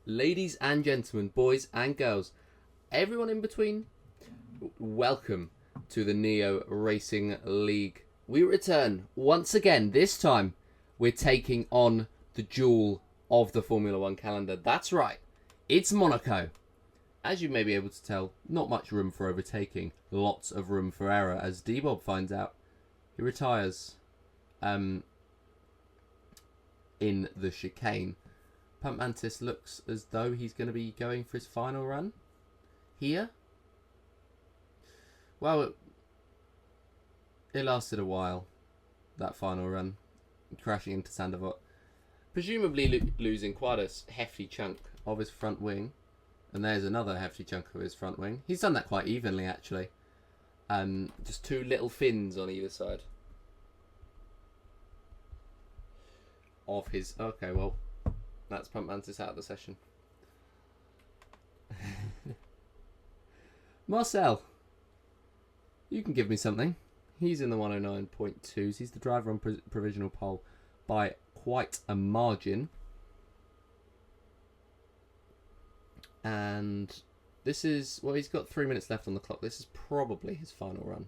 Ladies and gentlemen, boys and girls, everyone in between, welcome to the Neo Racing League. We return once again. This time, we're taking on the jewel of the Formula One calendar. That's right, it's Monaco. As you may be able to tell, not much room for overtaking, lots of room for error. As D-Bob finds out, he retires in the chicane. Pump Mantis looks as though he's going to be going for his final run here. Well, it lasted a while, that final run, crashing into Sandavot, presumably losing quite a hefty chunk of his front wing. And there's another hefty chunk of his front wing. He's done that quite evenly, actually. Just two little fins on either side of his... Okay, well, that's Pump Mantis out of the session. Marcel, you can give me something. He's in the 109.2s. He's the driver on provisional pole by quite a margin. And this is... Well, he's got 3 minutes left on the clock. This is probably his final run,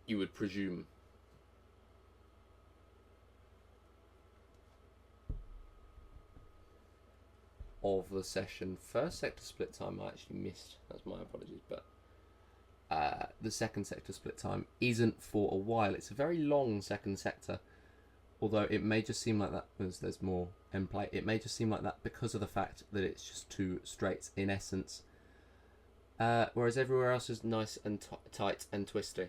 you would presume. Of the session. First sector split time I actually missed. That's my apologies. But the second sector split time isn't for a while. It's a very long second sector. Although it may just seem like that because there's more end play. It may just seem like that because of the fact that it's just two straights in essence. Whereas everywhere else is nice and tight and twisty.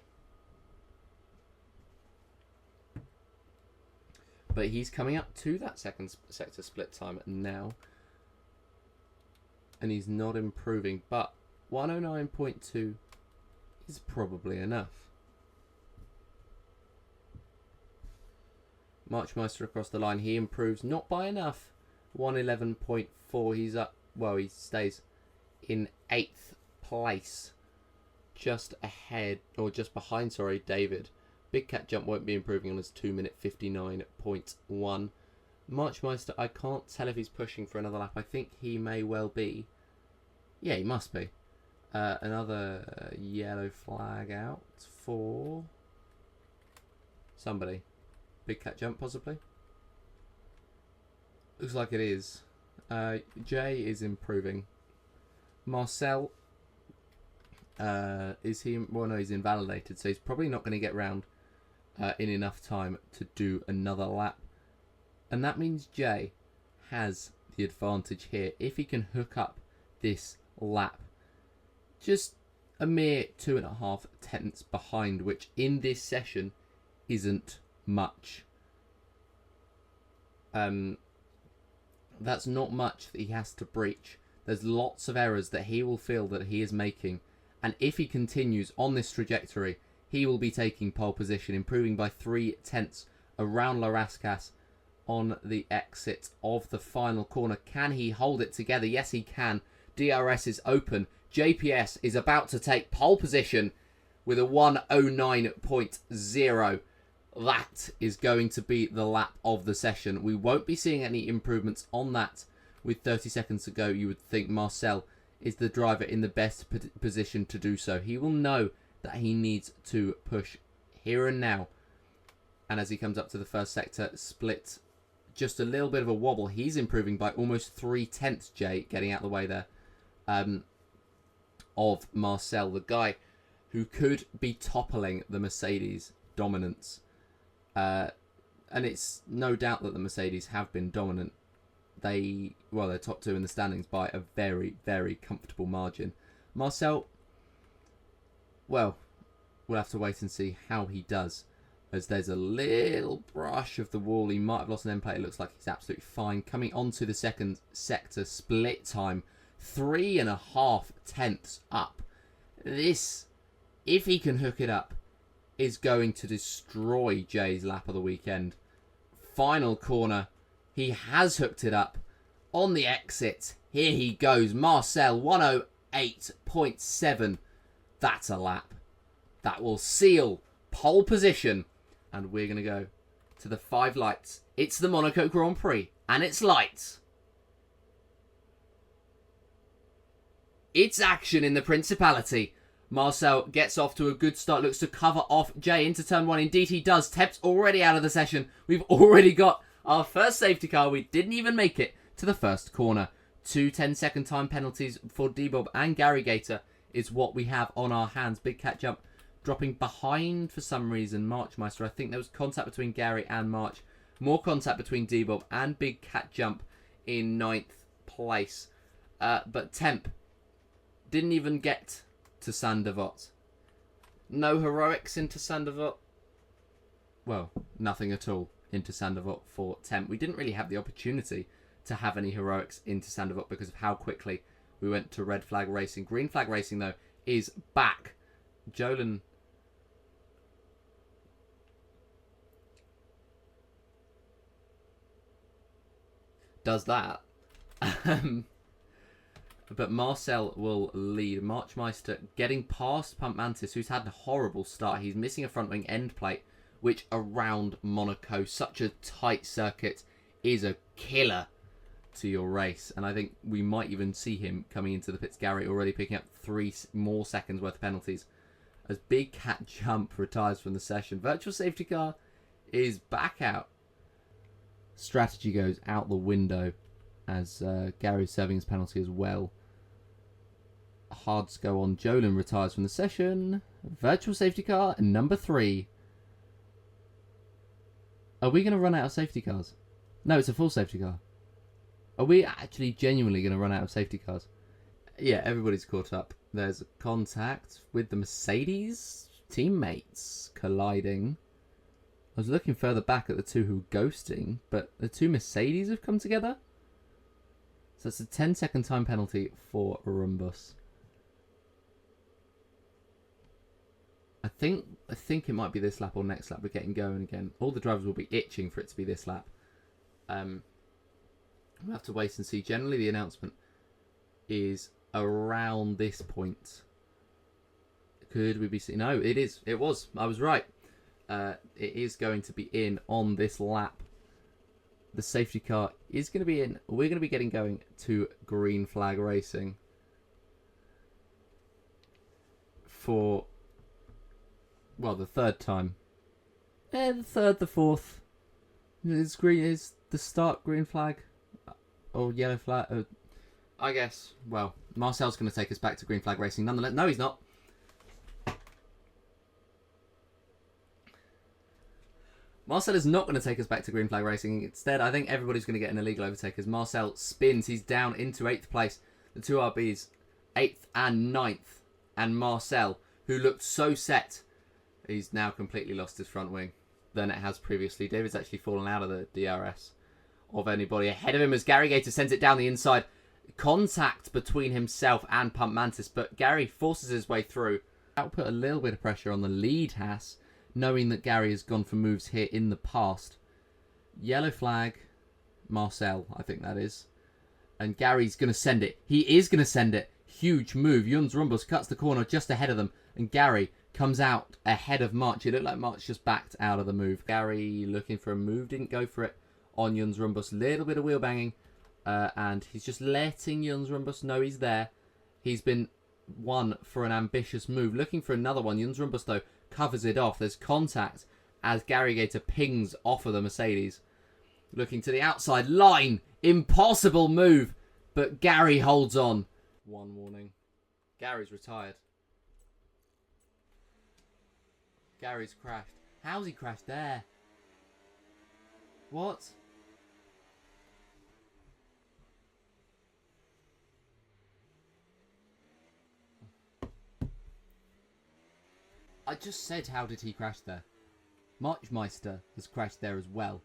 But he's coming up to that second sector split time now. And he's not improving. But 109.2 is probably enough. Marchmeister across the line. He improves, not by enough. 111.4. He's up. Well, he stays in 8th place. Just ahead, or just behind, sorry, David. Big Cat Jump won't be improving on his 2-minute 59.1. Marchmeister, I can't tell if he's pushing for another lap. I think he may well be. Yeah, he must be. Another yellow flag out for somebody. Big Cat Jump, possibly. Looks like it is. Jay is improving. Marcel, is he... Well, no, he's invalidated, so he's probably not going to get round in enough time to do another lap. And that means Jay has the advantage here. If he can hook up this lap, just a mere 2.5 tenths behind, which in this session isn't much. That's not much that he has to breach. There's lots of errors that he will feel that he is making, and if he continues on this trajectory, he will be taking pole position, improving by 3 tenths around La Rascasse on the exit of the final corner. Can he hold it together? Yes, he can. DRS is open. JPS is about to take pole position with a 109.0. That is going to be the lap of the session. We won't be seeing any improvements on that. With 30 seconds to go, you would think Marcel is the driver in the best position to do so. He will know that he needs to push here and now. And as he comes up to the first sector split, just a little bit of a wobble. He's improving by almost 3 tenths, Jay, getting out of the way there, of Marcel, the guy who could be toppling the Mercedes dominance. And it's no doubt that the Mercedes have been dominant. They're top 2 in the standings by a very, very comfortable margin. Marcel, well, we'll have to wait and see how he does, as there's a little brush of the wall. He might have lost an end plate. It looks like he's absolutely fine. Coming onto the second sector split time, 3.5 tenths up. This, if he can hook it up, is going to destroy Jay's lap of the weekend. Final corner. He has hooked it up. On the exit, here he goes. Marcel, 108.7. That's a lap. That will seal pole position. And we're going to go to the 5 lights It's the Monaco Grand Prix, and it's lights. It's action in the Principality. Marcel gets off to a good start, looks to cover off Jay into turn 1. Indeed he does. Tep's already out of the session. We've already got our first safety car. We didn't even make it to the first corner. 2 10-second time penalties for D-Bob and Gary Gator is what we have on our hands. Big cat jump dropping behind for some reason. Marchmeister, I think there was contact between Gary and March. More contact between D-Bob and Big cat jump in 9th place. But Temp didn't even get to Sandervot. No heroics into Sandervot. Well, nothing at all into Sandervot for Temp. We didn't really have the opportunity to have any heroics into Sandervot because of how quickly we went to red flag racing. Green flag racing, though, is back. Jolin does that. But Marcel will lead. Marchmeister getting past Pump Mantis, who's had a horrible start. He's missing a front wing end plate, which around Monaco, such a tight circuit, is a killer to your race. And I think we might even see him coming into the pits. Gary already picking up 3 more seconds worth of penalties as Big Cat Jump retires from the session. Virtual safety car is back out. Strategy goes out the window as Gary's serving his penalty as well. Hards go on. Jolin retires from the session. Virtual safety car number 3. Are we going to run out of safety cars? No, it's a full safety car. Are we actually genuinely going to run out of safety cars? Yeah, everybody's caught up. There's a contact with the Mercedes teammates colliding. I was looking further back at the two who were ghosting, but the two Mercedes have come together. So it's a 10-second time penalty for Rumbus. I think it might be this lap or next lap. We're getting going again. All the drivers will be itching for it to be this lap. We'll have to wait and see. Generally, the announcement is around this point. Could we be seeing? No, it is. It was. I was right. It is going to be in on this lap. The safety car is going to be in. We're going to be getting going to green flag racing for, well, the third time. The third, the fourth. Is the start green flag or yellow flag? I guess. Well, Marcel's going to take us back to green flag racing nonetheless. No, he's not. Marcel is not going to take us back to green flag racing. Instead, I think everybody's going to get an illegal overtake as Marcel spins. He's down into 8th place. The two RBs, 8th and 9th. And Marcel, who looked so set, he's now completely lost his front wing than it has previously. David's actually fallen out of the DRS of anybody ahead of him as Gary Gator sends it down the inside. Contact between himself and Pump Mantis, but Gary forces his way through. That will put a little bit of pressure on the lead Haas, knowing that Gary has gone for moves here in the past. Yellow flag, Marcel, I think that is. And Gary's going to send it. He is going to send it. Huge move. Juns Rumbus cuts the corner just ahead of them. And Gary comes out ahead of March. It looked like March just backed out of the move. Gary looking for a move. Didn't go for it on Juns Rumbus. Little bit of wheel banging. And he's just letting Juns Rumbus know he's there. He's been one for an ambitious move. Looking for another one. Juns Rumbus, though, covers it off. There's contact as Gary Gator pings off of the Mercedes. Looking to the outside line. Impossible move. But Gary holds on. One warning. Gary's retired. Gary's crashed. How's he crashed there? What? I just said how did he crash there. Marchmeister has crashed there as well.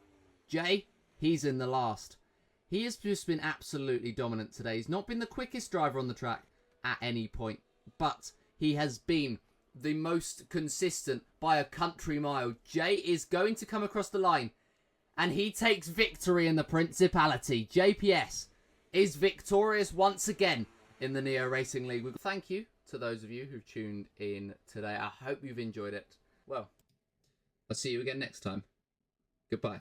Jay, he's in the last. He has just been absolutely dominant today. He's not been the quickest driver on the track at any point, but he has been the most consistent by a country mile. Jay is going to come across the line, and he takes victory in the Principality. JPS is victorious once again in the Neo Racing League. Thank you to those of you who've tuned in today. I hope you've enjoyed it. Well, I'll see you again next time. Goodbye.